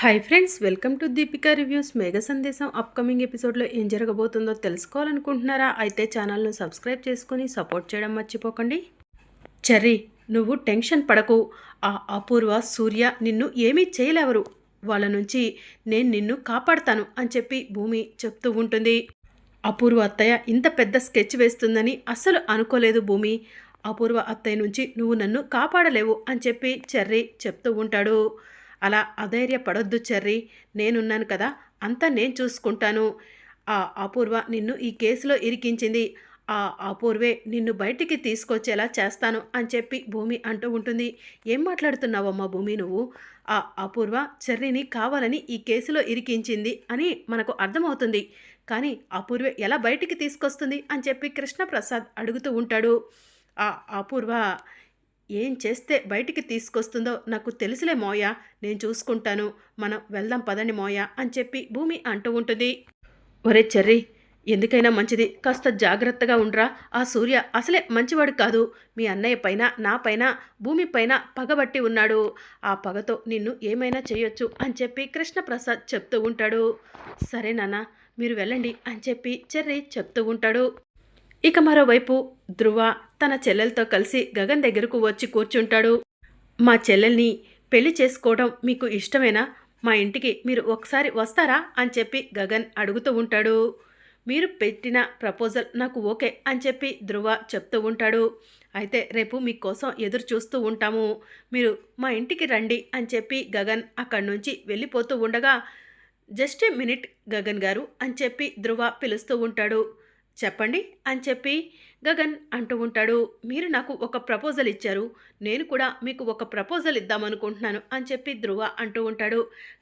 Hi friends, welcome to Deepika reviews. మేఘ సందేశం upcoming ఎపిసోడ్లో ఏం జరగబోతుందో తెలుసుకోవాలనుకుంటున్నారా? అయితే ఛానల్ను సబ్స్క్రైబ్ చేసుకొని సపోర్ట్ చేయడం మర్చిపోకండి. చెర్రీ, నువ్వు టెన్షన్ పడకు. ఆ అపూర్వ, సూర్య నిన్ను ఏమీ చేయలేవరు. వాళ్ళ నుంచి నేను నిన్ను కాపాడతాను అని చెప్పి భూమి చెప్తూ ఉంటుంది. అపూర్వ అత్తయ్య ఇంత పెద్ద స్కెచ్ వేస్తుందని అస్సలు అనుకోలేదు భూమి. అపూర్వ అత్తయ్య నుంచి నువ్వు నన్ను కాపాడలేవు అని చెప్పి చెర్రీ చెప్తూ ఉంటాడు. అలా అధైర్యపడొద్దు చెర్రీ, నేనున్నాను కదా, అంతా నేను చూసుకుంటాను. ఆ అపూర్వ నిన్ను ఈ కేసులో ఇరికించింది. ఆ అపూర్వే నిన్ను బయటికి తీసుకొచ్చేలా చేస్తాను అని చెప్పి భూమి అంటూ ఉంటుంది. ఏం మాట్లాడుతున్నావమ్మా భూమి నువ్వు? ఆ అపూర్వ చెర్రీని కావాలని ఈ కేసులో ఇరికించింది అని మనకు అర్థమవుతుంది. కానీ అపూర్వ ఎలా బయటికి తీసుకొస్తుంది అని చెప్పి కృష్ణప్రసాద్ అడుగుతూ ఉంటాడు. ఆ అపూర్వ ఏం చేస్తే బయటికి తీసుకొస్తుందో నాకు తెలుసులే మోయ, నేను చూసుకుంటాను, మనం వెళ్దాం పదండి మోయ అని చెప్పి భూమి అంటూ ఉంటుంది. ఒరే చెర్రీ, ఎందుకైనా మంచిది కాస్త జాగ్రత్తగా ఉండరా. ఆ సూర్య అసలే మంచివాడు కాదు. మీ అన్నయ్య పైన, నా పైన, భూమి పైన పగబట్టి ఉన్నాడు. ఆ పగతో నిన్ను ఏమైనా చేయొచ్చు అని చెప్పి కృష్ణప్రసాద్ చెప్తూ ఉంటాడు. సరే నాన్న, మీరు వెళ్ళండి అని చెప్పి చెర్రీ చెప్తూ ఉంటాడు. ఇక మరోవైపు ధ్రువ తన చెల్లెలతో కలిసి గగన్ దగ్గరకు వచ్చి కూర్చుంటాడు. మా చెల్లెల్ని పెళ్లి చేసుకోవడం మీకు ఇష్టమేనా? మా ఇంటికి మీరు ఒకసారి వస్తారా అని చెప్పి గగన్ అడుగుతూ ఉంటాడు. మీరు పెట్టిన ప్రపోజల్ నాకు ఓకే అని చెప్పి ధ్రువ చెప్తూ ఉంటాడు. అయితే రేపు మీకోసం ఎదురు చూస్తూ ఉంటాము, మీరు మా ఇంటికి రండి అని చెప్పి గగన్ అక్కడి నుంచి వెళ్ళిపోతూ ఉండగా, జస్ట్ ఏ మినిట్ గగన్ గారు అని చెప్పి ధ్రువ పిలుస్తూ ఉంటాడు. చెప్పండి అని చెప్పి గగన్ అంటూ ఉంటాడు. మీరు నాకు ఒక ప్రపోజల్ ఇచ్చారు, నేను కూడా మీకు ఒక ప్రపోజల్ ఇద్దామనుకుంటున్నాను అని చెప్పి ధ్రువ అంటూ ఉంటాడు.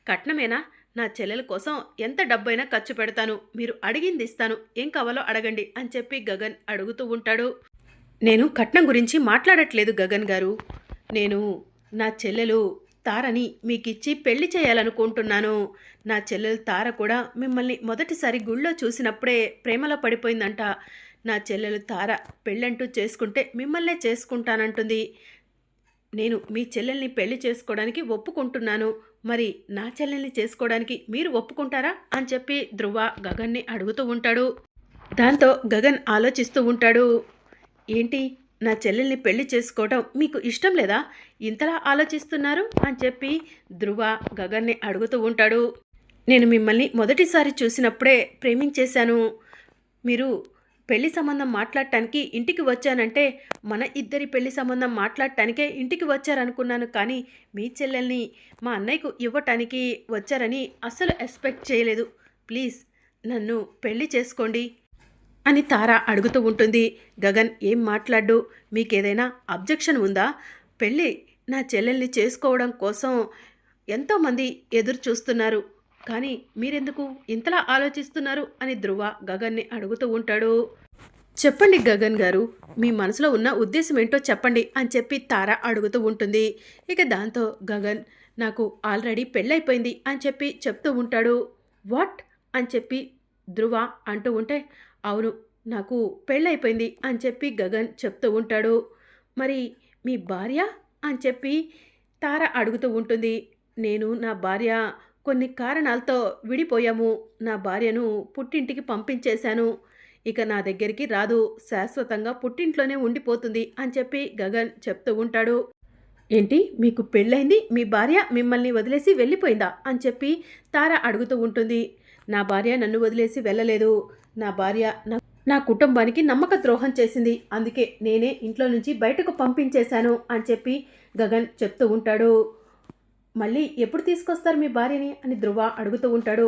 కట్నమేనా? నా చెల్లెల కోసం ఎంత డబ్బైనా ఖర్చు పెడతాను, మీరు అడిగింది ఇస్తాను, ఏం కావాలో అడగండి అని చెప్పి గగన్ అడుగుతూ ఉంటాడు. నేను కట్నం గురించి మాట్లాడట్లేదు గగన్ గారు, నేను నా చెల్లెలు తారని మీకిచ్చి పెళ్లి చేయాలనుకుంటున్నాను. నా చెల్లెలు తార కూడా మిమ్మల్ని మొదటిసారి గుళ్ళో చూసినప్పుడే ప్రేమలో పడిపోయిందంట. నా చెల్లెలు తార పెళ్ళంటూ చేసుకుంటే మిమ్మల్నే చేసుకుంటానంటుంది. నేను మీ చెల్లెల్ని పెళ్లి చేసుకోవడానికి ఒప్పుకుంటున్నాను, మరి నా చెల్లెల్ని చేసుకోవడానికి మీరు ఒప్పుకుంటారా అని చెప్పి ధ్రువ గగన్ని అడుగుతూ ఉంటాడు. దాంతో గగన్ ఆలోచిస్తూ ఉంటాడు. ఏంటి, నా చెల్లెల్ని పెళ్లి చేసుకోవటం మీకు ఇష్టం లేదా? ఇంతలా ఆలోచిస్తున్నారు అని చెప్పి ధ్రువ గగన్ని అడుగుతూ ఉంటాడు. నేను మిమ్మల్ని మొదటిసారి చూసినప్పుడే ప్రేమించేశాను. మీరు పెళ్లి సంబంధం మాట్లాడటానికి ఇంటికి వచ్చానంటే మన ఇద్దరి పెళ్లి సంబంధం మాట్లాడటానికే ఇంటికి వచ్చారనుకున్నాను, కానీ మీ చెల్లెల్ని మా అన్నయ్యకు ఇవ్వటానికి వచ్చారని అస్సలు ఎక్స్పెక్ట్ చేయలేదు. ప్లీజ్ నన్ను పెళ్లి చేసుకోండి అని తార అడుగుతూ ఉంటుంది. గగన్ ఏం మాట్లాడు, మీకేదైనా అబ్జెక్షన్ ఉందా? పెళ్ళి నా చెల్లెల్ని చేసుకోవడం కోసం ఎంతోమంది ఎదురు చూస్తున్నారు, కానీ మీరెందుకు ఇంతలా ఆలోచిస్తున్నారు అని ధ్రువ గగన్ని అడుగుతూ ఉంటాడు. చెప్పండి గగన్ గారు, మీ మనసులో ఉన్న ఉద్దేశం ఏంటో చెప్పండి అని చెప్పి తార అడుగుతూ ఉంటుంది. ఇక దాంతో గగన్ నాకు ఆల్రెడీ పెళ్ళైపోయింది అని చెప్పి చెప్తూ ఉంటాడు. వాట్ అని చెప్పి ధ్రువ అంటూ ఉంటే, అవును, నాకు పెళ్ళైపోయింది అని చెప్పి గగన్ చెప్తూ ఉంటాడు. మరి మీ భార్య అని చెప్పి తార అడుగుతూ ఉంటుంది. నేను నా భార్య కొన్ని కారణాలతో విడిపోయాము. నా భార్యను పుట్టింటికి పంపించేశాను. ఇక నా దగ్గరికి రాదు, శాశ్వతంగా పుట్టింట్లోనే ఉండిపోతుంది అని చెప్పి గగన్ చెప్తూ ఉంటాడు. ఏంటి, మీకు పెళ్ళైంది, మీ భార్య మిమ్మల్ని వదిలేసి వెళ్ళిపోయిందా అని చెప్పి తార అడుగుతూ ఉంటుంది. నా భార్య నన్ను వదిలేసి వెళ్ళలేదు. నా భార్య నా కుటుంబానికి నమ్మక ద్రోహం చేసింది, అందుకే నేనే ఇంట్లో నుంచి బయటకు పంపించేశాను అని చెప్పి గగన్ చెప్తూ ఉంటాడు. మళ్ళీ ఎప్పుడు తీసుకొస్తారు మీ భార్యని అని ధ్రువ అడుగుతూ ఉంటాడు.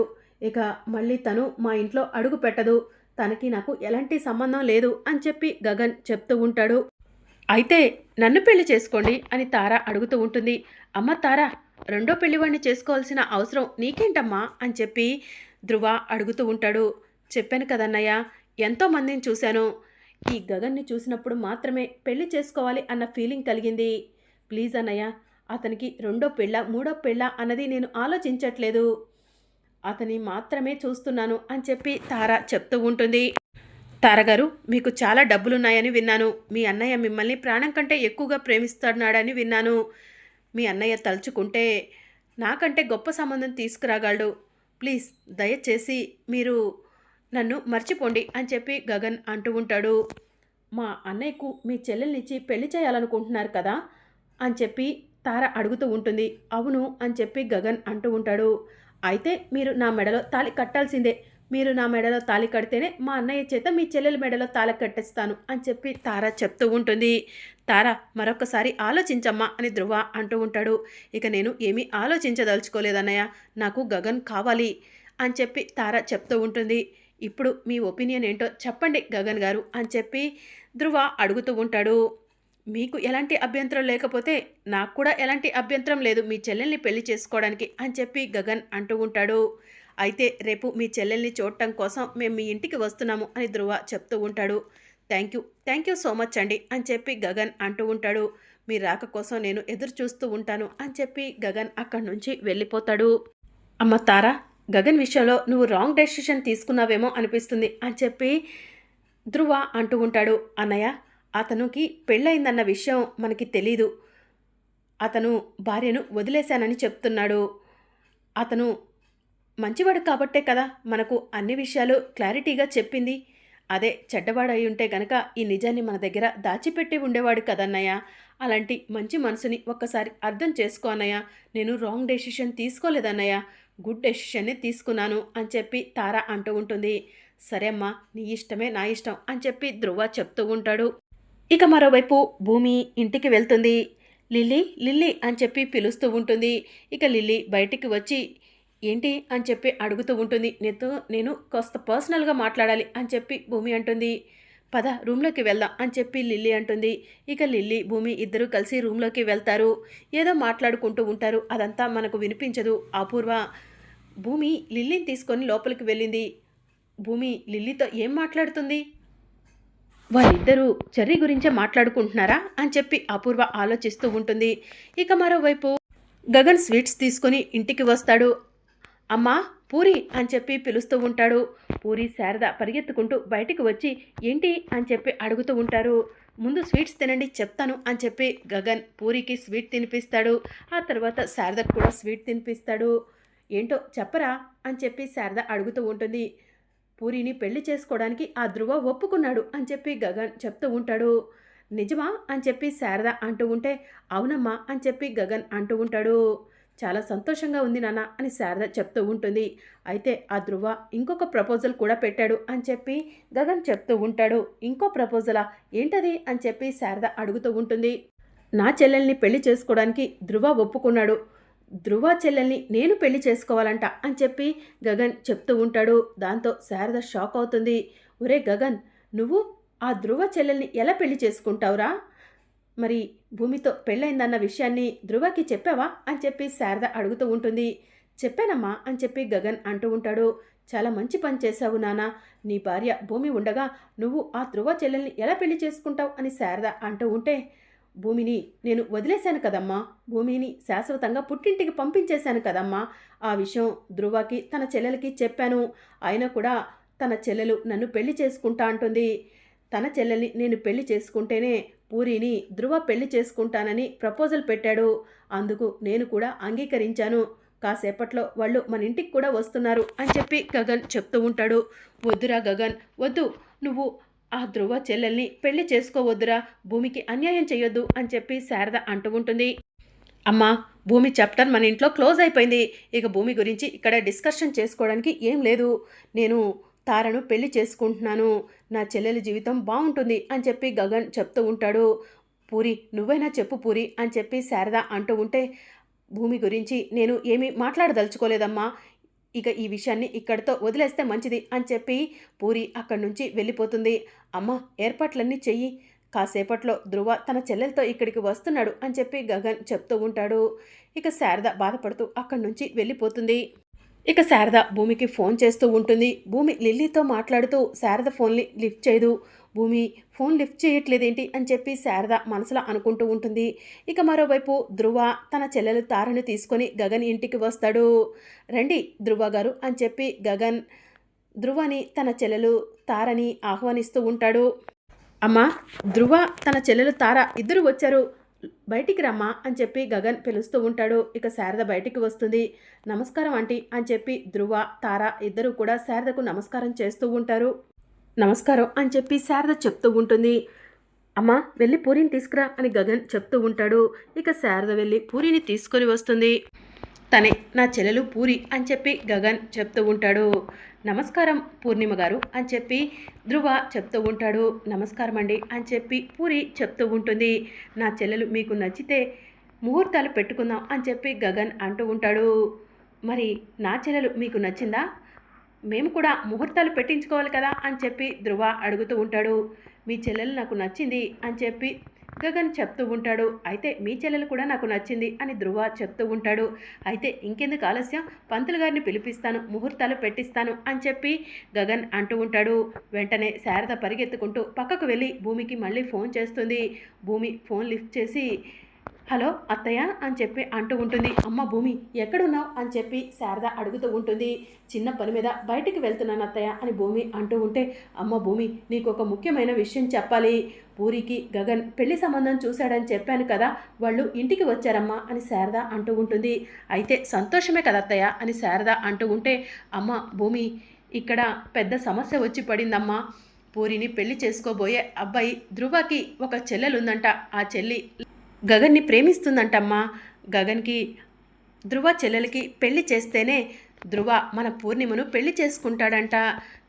ఇక మళ్ళీ తను మా ఇంట్లో అడుగు పెట్టదు, తనకి నాకు ఎలాంటి సంబంధం లేదు అని చెప్పి గగన్ చెప్తూ ఉంటాడు. అయితే నన్ను పెళ్లి చేసుకోండి అని తార అడుగుతూ ఉంటుంది. అమ్మ తార, రెండో పెళ్లివాడిని చేసుకోవాల్సిన అవసరం నీకేంటమ్మా అని చెప్పి ధ్రువ అడుగుతూ ఉంటాడు. చెప్పాను కదన్నయ్య, ఎంతోమందిని చూశాను, ఈ గగన్ని చూసినప్పుడు మాత్రమే పెళ్లి చేసుకోవాలి అన్న ఫీలింగ్ కలిగింది. ప్లీజ్ అన్నయ్య, అతనికి రెండో పెళ్ళ, మూడో పెళ్ళ అన్నది నేను ఆలోచించట్లేదు, అతని మాత్రమే చూస్తున్నాను అని చెప్పి తార చెప్తూ ఉంటుంది. తారగారు, మీకు చాలా డబ్బులున్నాయని విన్నాను, మీ అన్నయ్య మిమ్మల్ని ప్రాణం కంటే ఎక్కువగా ప్రేమిస్తున్నాడని విన్నాను. మీ అన్నయ్య తలుచుకుంటే నాకంటే గొప్ప సంబంధం తీసుకురాగలడు. ప్లీజ్ దయచేసి మీరు నన్ను మర్చిపోండి అని చెప్పి గగన్ అంటూ ఉంటాడు. మా అన్నయ్యకు మీ చెల్లెల్నిచ్చి పెళ్లి చేయాలనుకుంటున్నారు కదా అని చెప్పి తార అడుగుతూ ఉంటుంది. అవును అని చెప్పి గగన్ అంటూ ఉంటాడు. అయితే మీరు నా మెడలో తాళి కట్టాల్సిందే. మీరు నా మెడలో తాళి కడితేనే మా అన్నయ్య చేత మీ చెల్లెల మెడలో తాళి కట్టేస్తాను అని చెప్పి తార చెప్తూ ఉంటుంది. తార మరొకసారి ఆలోచించమ్మా అని ధ్రువ అంటూ ఉంటాడు. ఇక నేను ఏమీ ఆలోచించదలుచుకోలేదన్నయ్య, నాకు గగన్ కావాలి అని చెప్పి తార చెప్తూ ఉంటుంది. ఇప్పుడు మీ ఒపీనియన్ ఏంటో చెప్పండి గగన్ గారు అని చెప్పి ధ్రువ అడుగుతూ ఉంటాడు. మీకు ఎలాంటి అభ్యంతరం లేకపోతే నాకు కూడా ఎలాంటి అభ్యంతరం లేదు మీ చెల్లెల్ని పెళ్లి చేసుకోవడానికి అని చెప్పి గగన్ అంటూ ఉంటాడు. అయితే రేపు మీ చెల్లెల్ని చూడటం కోసం మేము మీ ఇంటికి వస్తున్నాము అని ధ్రువ చెప్తూ ఉంటాడు. థ్యాంక్ యూ సో మచ్ అండి అని చెప్పి గగన్ అంటూ ఉంటాడు. మీ రాక కోసం నేను ఎదురు చూస్తూ ఉంటాను అని చెప్పి గగన్ అక్కడి నుంచి వెళ్ళిపోతాడు. అమ్మ తారా, గగన్ విషయంలో నువ్వు రాంగ్ డెసిషన్ తీసుకున్నావేమో అనిపిస్తుంది అని చెప్పి ధ్రువ అంటూ ఉంటాడు. అన్నయ్య, అతనికి పెళ్ళయిందన్న విషయం మనకి తెలీదు. అతను భార్యను వదిలేశానని చెప్తున్నాడు. అతను మంచివాడు కాబట్టే కదా మనకు అన్ని విషయాలు క్లారిటీగా చెప్పింది. అదే చెడ్డవాడై ఉంటే గనక ఈ నిజాన్ని మన దగ్గర దాచిపెట్టి ఉండేవాడు కదన్నయ్య. అలాంటి మంచి మనసుని ఒక్కసారి అర్థం చేసుకో అన్నయ్య. నేను రాంగ్ డెసిషన్ తీసుకోలేదన్నయ్య, గుడ్ డెసిషన్నే తీసుకున్నాను అని చెప్పి తార అంటూ ఉంటుంది. సరే అమ్మా, నీ ఇష్టమే నా ఇష్టం అని చెప్పి ధ్రువ చెప్తూ ఉంటాడు. ఇక మరోవైపు భూమి ఇంటికి వెళ్తుంది. లిల్లీ లిల్లీ అని చెప్పి పిలుస్తూ ఉంటుంది. ఇక లిల్లీ బయటికి వచ్చి ఏంటి అని చెప్పి అడుగుతూ ఉంటుంది. నేను కాస్త పర్సనల్గా మాట్లాడాలి అని చెప్పి భూమి అంటుంది. పద రూమ్లోకి వెళ్దాం అని చెప్పి లిల్లీ అంటుంది. ఇక లిల్లీ భూమి ఇద్దరూ కలిసి రూమ్లోకి వెళ్తారు. ఏదో మాట్లాడుకుంటూ ఉంటారు. అదంతా మనకు వినిపించదు. అపూర్వ భూమి లిల్లీని తీసుకొని లోపలికి వెళ్ళింది. భూమి లిల్లీతో ఏం మాట్లాడుతుంది? వాళ్ళిద్దరూ చెర్రీ గురించే మాట్లాడుకుంటున్నారా అని చెప్పి అపూర్వ ఆలోచిస్తూ ఉంటుంది. ఇక మరోవైపు గగన్ స్వీట్స్ తీసుకొని ఇంటికి వస్తాడు. అమ్మా పూరి అని చెప్పి పిలుస్తూ ఉంటాడు. పూరి శారద పరిగెత్తుకుంటూ బయటికి వచ్చి ఏంటి అని చెప్పి అడుగుతూ ఉంటారు. ముందు స్వీట్స్ తినండి చెప్తాను అని చెప్పి గగన్ పూరికి స్వీట్ తినిపిస్తాడు. ఆ తర్వాత శారదకు కూడా స్వీట్ తినిపిస్తాడు. ఏంటో చెప్పరా అని చెప్పి శారద అడుగుతూ ఉంటుంది. పూరిని పెళ్లి చేసుకోవడానికి ఆ ధ్రువ ఒప్పుకున్నాడు అని చెప్పి గగన్ చెప్తూ ఉంటాడు. నిజమా అని చెప్పి శారద అంటూ ఉంటే అవునమ్మా అని చెప్పి గగన్ అంటూ ఉంటాడు. చాలా సంతోషంగా ఉంది నాన్న అని శారద చెప్తూ ఉంటుంది. అయితే ఆ ధ్రువ ఇంకొక ప్రపోజల్ కూడా పెట్టాడు అని చెప్పి గగన్ చెప్తూ ఉంటాడు. ఇంకో ప్రపోజలా, ఏంటది అని చెప్పి శారద అడుగుతూ ఉంటుంది. నా చెల్లెల్ని పెళ్లి చేసుకోవడానికి ధ్రువ ఒప్పుకున్నాడు. ధ్రువ చెల్లెల్ని నేను పెళ్లి చేసుకోవాలంట అని చెప్పి గగన్ చెప్తూ ఉంటాడు. దాంతో శారద షాక్ అవుతుంది. ఒరే గగన్, నువ్వు ఆ ధ్రువ చెల్లెల్ని ఎలా పెళ్లి చేసుకుంటావురా? మరి భూమితో పెళ్ళైందన్న విషయాన్ని ధ్రువకి చెప్పావా అని చెప్పి శారద అడుగుతూ ఉంటుంది. చెప్పానమ్మా అని చెప్పి గగన్ అంటూ ఉంటాడు. చాలా మంచి పని చేశావు నాన్న. నీ భార్య భూమి ఉండగా నువ్వు ఆ ధ్రువ చెల్లెల్ని ఎలా పెళ్లి చేసుకుంటావు అని శారద అంటూ ఉంటే భూమిని నేను వదిలేశాను కదమ్మా, భూమిని శాశ్వతంగా పుట్టింటికి పంపించేశాను కదమ్మా. ఆ విషయం ధ్రువకి తన చెల్లెలకి చెప్పాను. అయినా కూడా తన చెల్లెలు నన్ను పెళ్లి చేసుకుంటా అంటుంది. తన చెల్లెల్ని నేను పెళ్లి చేసుకుంటేనే పూరిని ధ్రువ పెళ్లి చేసుకుంటానని ప్రపోజల్ పెట్టాడు. అందుకు నేను కూడా అంగీకరించాను. కాసేపట్లో వాళ్ళు మన ఇంటికి కూడా వస్తున్నారు అని చెప్పి గగన్ చెప్తూ ఉంటాడు. వద్దురా గగన్, వద్దు, నువ్వు ఆ ధ్రువ చెల్లెల్ని పెళ్లి చేసుకోవద్దురా, భూమికి అన్యాయం చెయ్యొద్దు అని చెప్పి శారద అంటూ ఉంటుంది. అమ్మా, భూమి చాప్టర్ మన ఇంట్లో క్లోజ్ అయిపోయింది. ఇక భూమి గురించి ఇక్కడ డిస్కషన్ చేసుకోవడానికి ఏం లేదు. నేను తారను పెళ్లి చేసుకుంటున్నాను. నా చెల్లెలి జీవితం బాగుంటుంది అని చెప్పి గగన్ చెప్తూ ఉంటాడు. పూరి, నువ్వైనా చెప్పు పూరి అని చెప్పి శారద అంటూ ఉంటే భూమి గురించి నేను ఏమీ మాట్లాడదలుచుకోలేదమ్మా. ఇక ఈ విషయాన్ని ఇక్కడితో వదిలేస్తే మంచిది అని చెప్పి పూరి అక్కడి నుంచి వెళ్ళిపోతుంది. అమ్మ, ఏర్పాట్లన్నీ చెయ్యి, కాసేపట్లో ధ్రువ తన చెల్లెలతో ఇక్కడికి వస్తున్నాడు అని చెప్పి గగన్ చెప్తూ ఉంటాడు. ఇక శారద బాధపడుతూ అక్కడి నుంచి వెళ్ళిపోతుంది. ఇక శారద భూమికి ఫోన్ చేస్తూ ఉంటుంది. భూమి లిల్లీతో మాట్లాడుతూ శారద ఫోన్ని లిఫ్ట్ చేయదు. భూమి ఫోన్ లిఫ్ట్ చేయట్లేదేంటి అని చెప్పి శారద మనసులో అనుకుంటూ ఉంటుంది. ఇక మరోవైపు ధ్రువ తన చెల్లెలు తారని తీసుకొని గగన్ ఇంటికి వస్తాడు. రండి ధ్రువ గారు అని చెప్పి గగన్ ధ్రువని తన చెల్లెలు తారని ఆహ్వానిస్తూ ఉంటాడు. అమ్మా, ధ్రువ తన చెల్లెలు తార ఇద్దరు వచ్చారు. బయటికి రమ్మా అని చెప్పి గగన్ పిలుస్తూ ఉంటాడు. ఇక శారద బయటికి వస్తుంది. నమస్కారం ఆంటీ అని చెప్పి ధ్రువ, తార ఇద్దరూ కూడా శారదకు నమస్కారం చేస్తూ ఉంటారు. నమస్కారం అని చెప్పి శారద చెప్తూ ఉంటుంది. అమ్మా వెళ్ళి పూరిని తీసుకురా అని గగన్ చెప్తూ ఉంటాడు. ఇక శారద వెళ్ళి పూరిని తీసుకొని వస్తుంది. తనే నా చెల్లెలు పూరి అని చెప్పి గగన్ చెప్తూ ఉంటాడు. నమస్కారం పూర్ణిమ గారు అని చెప్పి ధ్రువ చెప్తూ ఉంటాడు. నమస్కారం అండి అని చెప్పి పూరి చెప్తూ ఉంటుంది. నా చెల్లెలు మీకు నచ్చితే ముహూర్తాలు పెట్టుకుందాం అని చెప్పి గగన్ అంటూ ఉంటాడు. మరి నా చెల్లెలు మీకు నచ్చిందా? మేము కూడా ముహూర్తాలు పెట్టించుకోవాలి కదా అని చెప్పి ధ్రువ అడుగుతూ ఉంటాడు. మీ చెల్లెలు నాకు నచ్చింది అని చెప్పి గగన్ చెప్తూ ఉంటాడు. అయితే మీ చెల్లెలు కూడా నాకు నచ్చింది అని ధ్రువ చెప్తూ ఉంటాడు. అయితే ఇంకెందుకు ఆలస్యం, పంతులు గారిని పిలిపిస్తాను, ముహూర్తాలు పెట్టిస్తాను అని చెప్పి గగన్ అంటూ ఉంటాడు. వెంటనే శారద పరిగెత్తుకుంటూ పక్కకు వెళ్ళి భూమికి మళ్ళీ ఫోన్ చేస్తుంది. భూమి ఫోన్ లిఫ్ట్ చేసి హలో అత్తయ్య అని చెప్పి అంటూ ఉంటుంది. అమ్మ భూమి ఎక్కడున్నావు అని చెప్పి శారద అడుగుతూ ఉంటుంది. చిన్న పని మీద బయటికి వెళ్తున్నాను అత్తయ్య అని భూమి అంటూ ఉంటే, అమ్మ భూమి నీకు ఒక ముఖ్యమైన విషయం చెప్పాలి. పూరికి గగన్ పెళ్లి సంబంధం చూశాడని చెప్పాను కదా, వాళ్ళు ఇంటికి వచ్చారమ్మా అని శారద అంటూ ఉంటుంది. అయితే సంతోషమే కదా అత్తయ్య అని శారద అంటూ ఉంటే, అమ్మ భూమి ఇక్కడ పెద్ద సమస్య వచ్చి పడిందమ్మా. పూరిని పెళ్లి చేసుకోబోయే అబ్బాయి ధ్రువకి ఒక చెల్లెలుందంట. ఆ చెల్లి గగన్ని ప్రేమిస్తుందంటమ్మా. గగన్కి ధ్రువ చెల్లెలకి పెళ్లి చేస్తేనే ధ్రువ మన పూర్ణిమను పెళ్లి చేసుకుంటాడంట.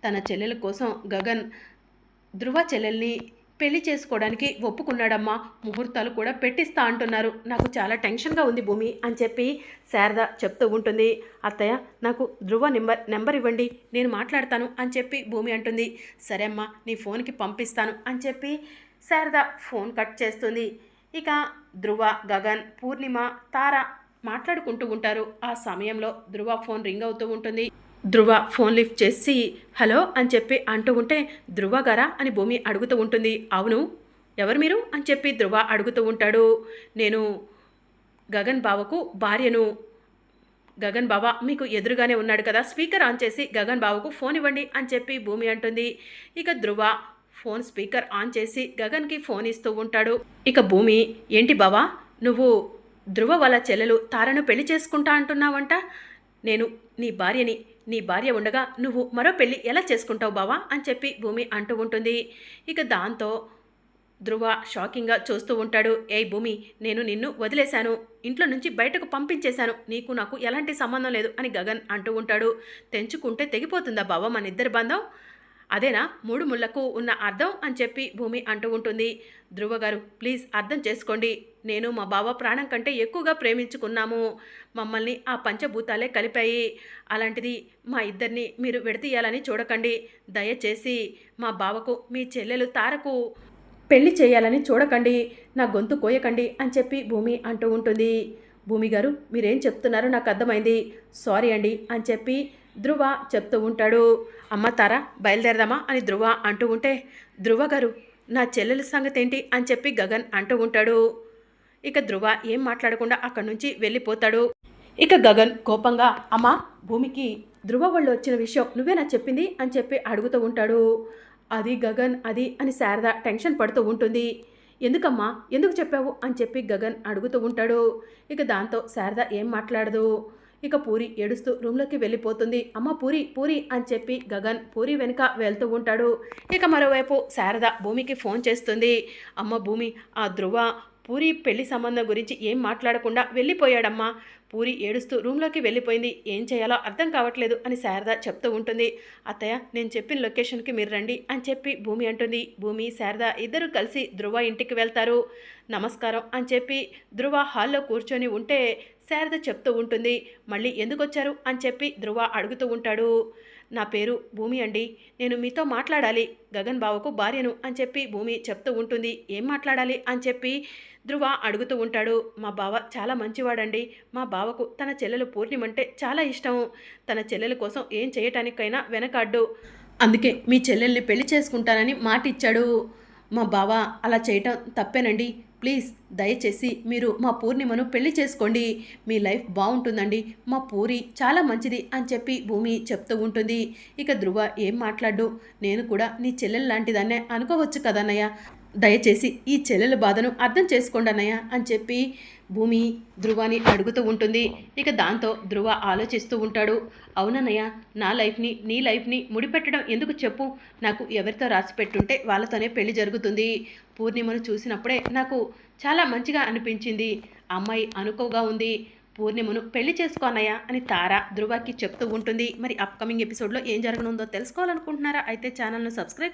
తన చెల్లెల కోసం గగన్ ధ్రువ చెల్లెల్ని పెళ్లి చేసుకోవడానికి ఒప్పుకున్నాడమ్మా. ముహూర్తాలు కూడా పెట్టిస్తా అంటున్నారు. నాకు చాలా టెన్షన్గా ఉంది భూమి అని చెప్పి శారద చెప్తూ ఉంటుంది. అత్తయ్య నాకు ధ్రువ నెంబర్ ఇవ్వండి, నేను మాట్లాడతాను అని చెప్పి భూమి అంటుంది. సరే అమ్మా నీ ఫోన్కి పంపిస్తాను అని చెప్పి శారద ఫోన్ కట్ చేస్తుంది. ఇక ధ్రువ, గగన్, పూర్ణిమ, తార మాట్లాడుకుంటూ ఉంటారు. ఆ సమయంలో ధ్రువ ఫోన్ రింగ్ అవుతూ ఉంటుంది. ధ్రువ ఫోన్ లిఫ్ట్ చేసి హలో అని చెప్పి అంటూ ఉంటే, ధ్రువ గారా అని భూమి అడుగుతూ ఉంటుంది. అవును ఎవరు మీరు అని చెప్పి ధ్రువ అడుగుతూ ఉంటాడు. నేను గగన్ బావకు భార్యను. గగన్ బావ మీకు ఎదురుగానే ఉన్నాడు కదా, స్పీకర్ ఆన్ చేసి గగన్ బావకు ఫోన్ ఇవ్వండి అని చెప్పి భూమి అంటుంది. ఇక ధ్రువ ఫోన్ స్పీకర్ ఆన్ చేసి గగన్కి ఫోన్ ఇస్తూ ఉంటాడు. ఇక భూమి ఏంటి బావా నువ్వు ధ్రువ వాళ్ళ చెల్లెలు తారను పెళ్లి చేసుకుంటా అంటున్నావంట. నేను నీ భార్యని, నీ భార్య ఉండగా నువ్వు మరో పెళ్లి ఎలా చేసుకుంటావు బావా అని చెప్పి భూమి అంటూ ఉంటుంది. ఇక దాంతో ధ్రువ షాకింగ్గా చూస్తూ ఉంటాడు. ఏయ్ భూమి నేను నిన్ను వదిలేశాను, ఇంట్లో నుంచి బయటకు పంపించేశాను, నీకు నాకు ఎలాంటి సంబంధం లేదు అని గగన్ అంటూ ఉంటాడు. తెంచుకుంటే తెగిపోతుందా బావ మన ఇద్దరి బంధం? అదేనా మూడు ముళ్లకు ఉన్న అర్థం అని చెప్పి భూమి అంటూ ఉంటుంది. ధ్రువ గారు ప్లీజ్ అర్థం చేసుకోండి, నేను మా బావ ప్రాణం కంటే ఎక్కువగా ప్రేమించుకున్నాము. మమ్మల్ని ఆ పంచభూతాలే కలిపాయి. అలాంటిది మా ఇద్దరిని మీరు విడతీయాలని చూడకండి. దయచేసి మా బావకు మీ చెల్లెలు తారకు పెళ్లి చేయాలని చూడకండి, నా గొంతు కోయకండి అని చెప్పి భూమి అంటూ ఉంటుంది. భూమి గారు మీరేం చెప్తున్నారో నాకు అర్థమైంది, సారీ అండి అని చెప్పి ధ్రువ చెప్తూ ఉంటాడు. అమ్మ తారా బయలుదేరదామా అని ధ్రువ అంటూ ఉంటే, ధ్రువ గారు నా చెల్లెల సంగతి ఏంటి అని చెప్పి గగన్ అంటూ ఉంటాడు. ఇక ధ్రువ ఏం మాట్లాడకుండా అక్కడి నుంచి వెళ్ళిపోతాడు. ఇక గగన్ కోపంగా అమ్మా భూమికి ధ్రువ వాళ్ళు వచ్చిన విషయం నువ్వేనా చెప్పింది అని చెప్పి అడుగుతూ ఉంటాడు. అది గగన్ అది అని శారద టెన్షన్ పడుతూ ఉంటుంది. ఎందుకమ్మా ఎందుకు చెప్పావు అని చెప్పి గగన్ అడుగుతూ ఉంటాడు. ఇక దాంతో శారద ఏం మాట్లాడదు. ఇక పూరి ఏడుస్తూ రూమ్లోకి వెళ్ళిపోతుంది. అమ్మ పూరి పూరి అని చెప్పి గగన్ పూరి వెనుక వెళ్తూ ఉంటాడు. ఇక మరోవైపు శారద భూమికి ఫోన్ చేస్తుంది. అమ్మ భూమి ఆ ధ్రువ పూరి పెళ్లి సంబంధం గురించి ఏం మాట్లాడకుండా వెళ్ళిపోయాడమ్మా. పూరి ఏడుస్తూ రూమ్లోకి వెళ్ళిపోయింది, ఏం చేయాలో అర్థం కావట్లేదు అని శారద చెప్తూ ఉంటుంది. అత్తయ్య నేను చెప్పిన లొకేషన్కి మీరు రండి అని చెప్పి భూమి అంటుంది. భూమి శారద ఇద్దరు కలిసి ధ్రువ ఇంటికి వెళ్తారు. నమస్కారం అని చెప్పి ధ్రువ హాల్లో కూర్చొని ఉంటే శారద చెప్తూ ఉంటుంది. మళ్ళీ ఎందుకు వచ్చారు అని చెప్పి ధ్రువ అడుగుతూ ఉంటాడు. నా పేరు భూమి అండి, నేను మీతో మాట్లాడాలి, గగన్ బావకు భార్యను అని చెప్పి భూమి చెప్తూ ఉంటుంది. ఏం మాట్లాడాలి అని చెప్పి ధ్రువ అడుగుతూ ఉంటాడు. మా బావ చాలా మంచివాడండి, మా బావకు తన చెల్లెలు పూర్ణిమంటే చాలా ఇష్టం, తన చెల్లెల కోసం ఏం చేయటానికైనా వెనకాడ్డు, అందుకే మీ చెల్లెల్ని పెళ్లి చేసుకుంటానని మాట ఇచ్చాడు. మా బావ అలా చేయటం తప్పేనండి, ప్లీజ్ దయచేసి మీరు మా పూర్ణిమను పెళ్లి చేసుకోండి, మీ లైఫ్ బాగుంటుందండి, మా పూరి చాలా మంచిది అని చెప్పి భూమి చెప్తూ ఉంటుంది. ఇక ధ్రువ ఏం మాట్లాడు, నేను కూడా నీ చెల్లెలు లాంటిదన్నే అనుకోవచ్చు కదన్నయ్య, దయచేసి ఈ చెల్లెల బాధను అర్థం చేసుకోండి అన్నయ్య అని చెప్పి భూమి ధృవాని అడుగుతూ ఉంటుంది. ఇక దాంతో ధృవ ఆలోచిస్తూ ఉంటాడు. అవునన్నయ్య, నా లైఫ్ని నీ లైఫ్ని ముడిపెట్టడం ఎందుకు చెప్పు? నాకు ఎవరితో రాసి పెట్టుంటే వాళ్ళతోనే పెళ్లి జరుగుతుంది. పూర్ణిమను చూసినప్పుడే నాకు చాలా మంచిగా అనిపించింది. అమ్మాయి అనుకోగా ఉంది. పూర్ణిమను పెళ్లి చేసుకో అన్నయ్య అని తార ధృవకి చెప్తూ ఉంటుంది. మరి అప్కమింగ్ ఎపిసోడ్లో ఏం జరగనుందో తెలుసుకోవాలనుకుంటున్నారా? అయితే ఛానల్ను సబ్స్క్రైబ్